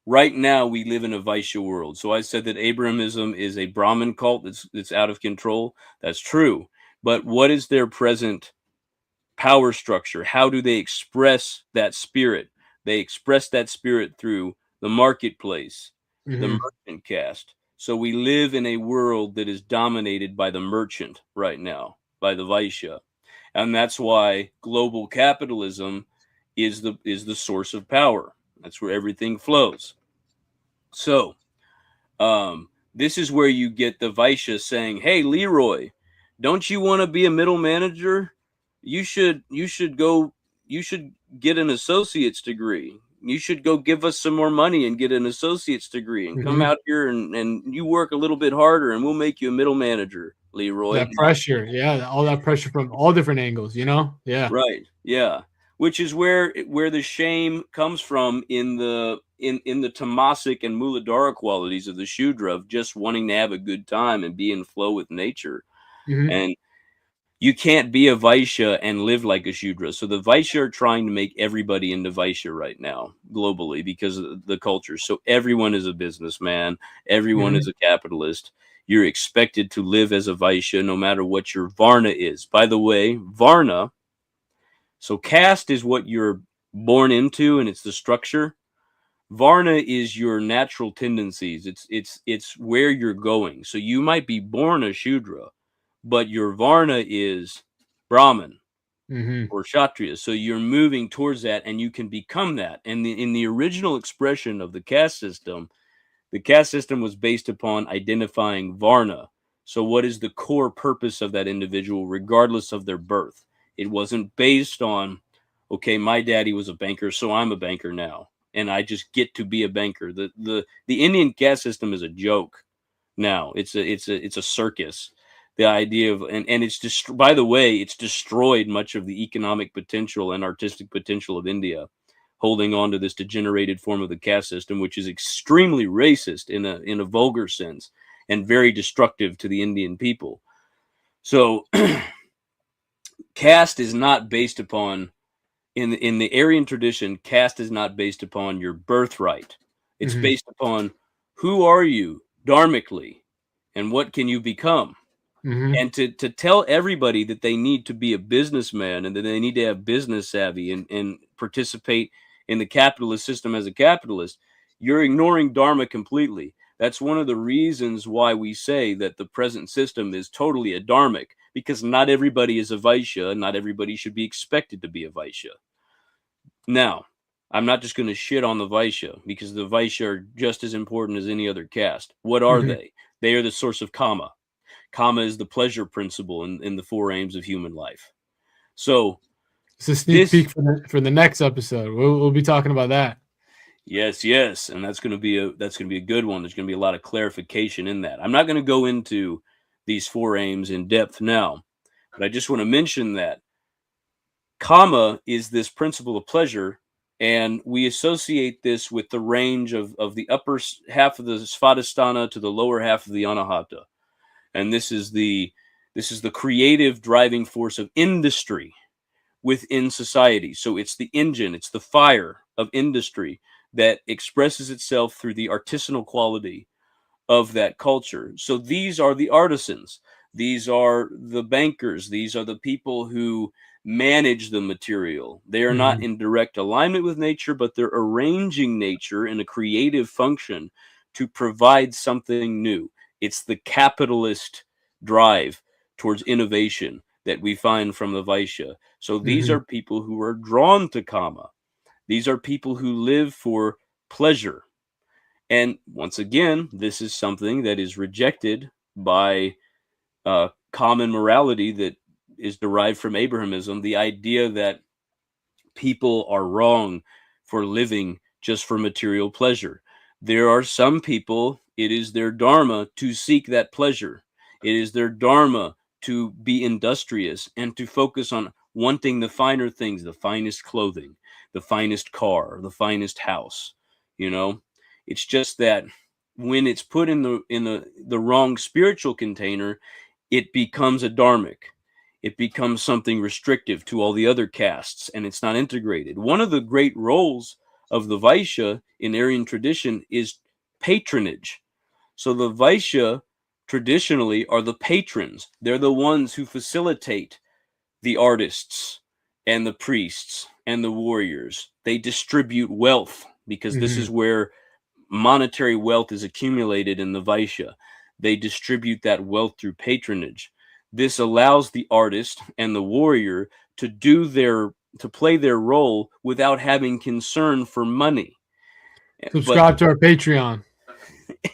right now we live in a Vaishya world. So I said that Abrahamism is a Brahmin cult that's out of control. That's true. But what is their present power structure? How do they express that spirit? They express that spirit through the marketplace, the Hmm. merchant caste. So we live in a world that is dominated by the merchant right now, by the Vaishya. And that's why global capitalism is the source of power. That's where everything flows. So, this is where you get the Vaishya saying, "Hey, Leroy, don't you want to be a middle manager? You should get an associate's degree. You should go give us some more money and get an associate's degree and come Hmm. out here and you work a little bit harder and we'll make you a middle manager, Leroy." That pressure, yeah, all that pressure from all different angles, Yeah. Right. Yeah. Which is where the shame comes from in the tamasic and muladhara qualities of the Shudra of just wanting to have a good time and be in flow with nature. Hmm. And you can't be a Vaishya and live like a Shudra. So the Vaishya are trying to make everybody into Vaishya right now, globally, because of the culture. So everyone is a businessman, everyone Hmm. is a capitalist. You're expected to live as a Vaishya no matter what your Varna is. By the way, Varna, so caste is what you're born into and it's the structure. Varna is your natural tendencies. It's where you're going. So you might be born a Shudra, but your Varna is Brahmin Hmm. or Kshatriya. So you're moving towards that and you can become that. And in the original expression of the caste system was based upon identifying Varna. So what is the core purpose of that individual regardless of their birth? It wasn't based on, okay, my daddy was a banker, so I'm a banker now. And I just get to be a banker. The Indian caste system is a joke now. It's a circus. The idea of and it's just, by the way, it's destroyed much of the economic potential and artistic potential of India, holding on to this degenerated form of the caste system, which is extremely racist in a vulgar sense and very destructive to the Indian people. So caste is not based upon in the Aryan tradition. Caste is not based upon your birthright. It's Hmm. based upon who are you dharmically and what can you become. Hmm. And to tell everybody that they need to be a businessman and that they need to have business savvy and participate in the capitalist system as a capitalist, you're ignoring dharma completely. That's one of the reasons why we say that the present system is totally adharmic, because not everybody is a Vaishya, not everybody should be expected to be a Vaishya. Now, I'm not just going to shit on the Vaishya, because the Vaishya are just as important as any other caste. What are Hmm. they? They are the source of kama. Kama is the pleasure principle in the four aims of human life. So It's a sneak this, peek for the next episode. We'll be talking about that. yes, yes, and that's going to be a good one. There's going to be a lot of clarification in that. I'm not going to go into these four aims in depth now, but I just want to mention that Kama is this principle of pleasure, and we associate this with the range of the upper half of the Svadhisthana to the lower half of the Anahata. And this is the creative driving force of industry within society. So it's the engine, it's the fire of industry that expresses itself through the artisanal quality of that culture. So these are the artisans, these are the bankers, these are the people who manage the material. They are not Hmm. in direct alignment with nature, but they're arranging nature in a creative function to provide something new. It's the capitalist drive towards innovation that we find from the Vaishya. So these Hmm. are people who are drawn to Kama. These are people who live for pleasure. And once again, this is something that is rejected by common morality that is derived from Abrahamism, the idea that people are wrong for living just for material pleasure. There are some people, it is their dharma to seek that pleasure. It is their dharma to be industrious and to focus on wanting the finer things, the finest clothing, the finest car, the finest house. You know, it's just that when it's put in the wrong spiritual container, it becomes a dharmic. It becomes something restrictive to all the other castes and it's not integrated. One of the great roles of the Vaishya in Aryan tradition is patronage. So the Vaishya traditionally are the patrons. They're the ones who facilitate the artists and the priests and the warriors. They distribute wealth because this is Hmm. where monetary wealth is accumulated in the Vaishya. They distribute that wealth through patronage. This allows the artist and the warrior to play their role without having concern for money. But Subscribe to our Patreon.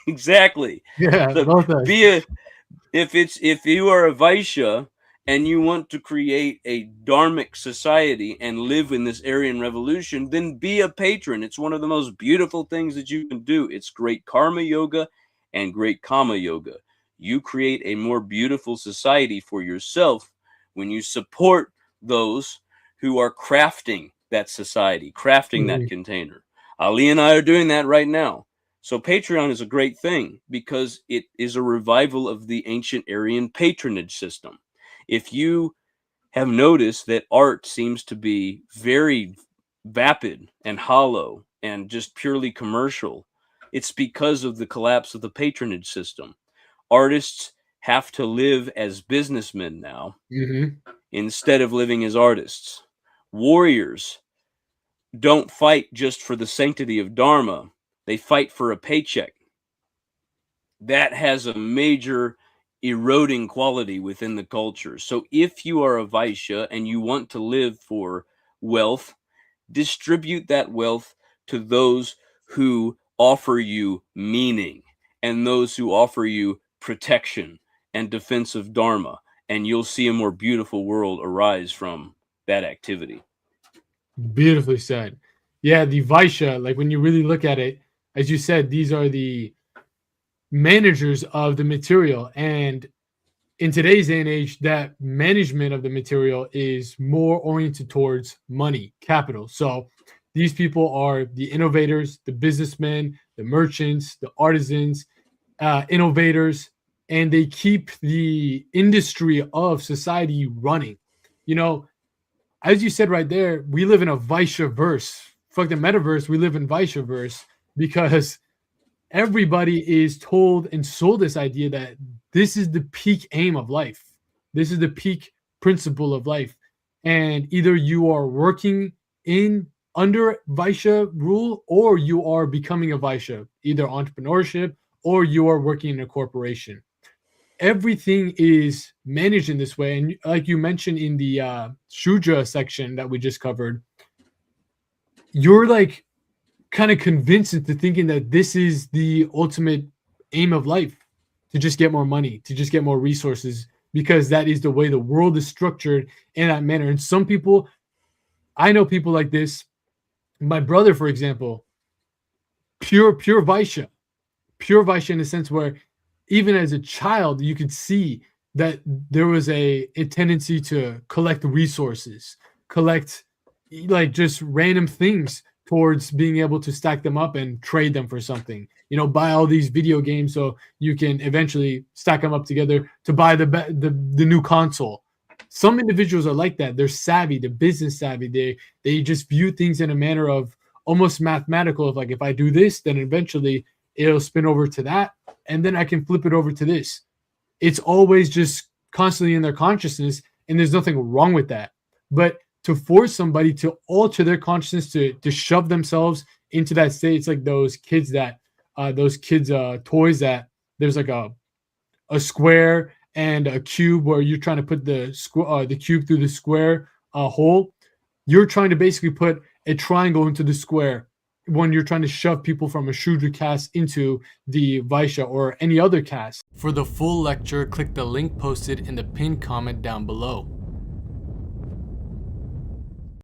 exactly. Yeah, So both us. be a if you are a Vaishya and you want to create a dharmic society and live in this Aryan revolution, then be a patron. It's one of the most beautiful things that you can do. It's great karma yoga and great kama yoga. You create a more beautiful society for yourself when you support those who are crafting that society, crafting that Mhm. container. Ali and I are doing that right now. So Patreon is a great thing because it is a revival of the ancient Aryan patronage system. If you have noticed that art seems to be very vapid and hollow and just purely commercial, it's because of the collapse of the patronage system. Artists have to live as businessmen now Mhm. instead of living as artists. Warriors don't fight just for the sanctity of Dharma, they fight for a paycheck. That has a major eroding quality within the culture. So if you are a Vaishya and you want to live for wealth, distribute that wealth to those who offer you meaning and those who offer you protection and defense of Dharma, and you'll see a more beautiful world arise from that activity. Beautifully said. Yeah, the Vaishya, like when you really look at it, as you said, these are the managers of the material. And in today's day and age, that management of the material is more oriented towards money, capital. So these people are the innovators, the businessmen, the merchants, the artisans, innovators, and they keep the industry of society running. You know, as you said right there, we live in a Vaishya verse. Fuck the metaverse, we live in Vaishya verse because everybody is told and sold this idea that this is the peak aim of life. This is the peak principle of life. And either you are working in under Vaishya rule or you are becoming a Vaishya, either entrepreneurship or you are working in a corporation. Everything is managed in this way. And like you mentioned in the Shudra section that we just covered, you're like kind of convinced into thinking that this is the ultimate aim of life, to just get more money, to just get more resources, because that is the way the world is structured in that manner. And some people, I know people like this. My brother, for example, pure Vaishya, pure Vaishya in the sense where even as a child, you could see that there was a tendency to collect resources, collect like just random things towards being able to stack them up and trade them for something. You know, buy all these video games so you can eventually stack them up together to buy the new console. Some individuals are like that. They're savvy, they're business savvy. They just view things in a manner of almost mathematical of like if I do this, then eventually it'll spin over to that and then I can flip it over to this. It's always just constantly in their consciousness, and there's nothing wrong with that. But to force somebody to alter their consciousness to shove themselves into that state, it's like those kids toys that there's like a square and a cube where you're trying to put the cube through the square hole. You're trying to basically put a triangle into the square when you're trying to shove people from a Shudra caste into the Vaishya or any other caste. For the full lecture, click the link posted in the pinned comment down below.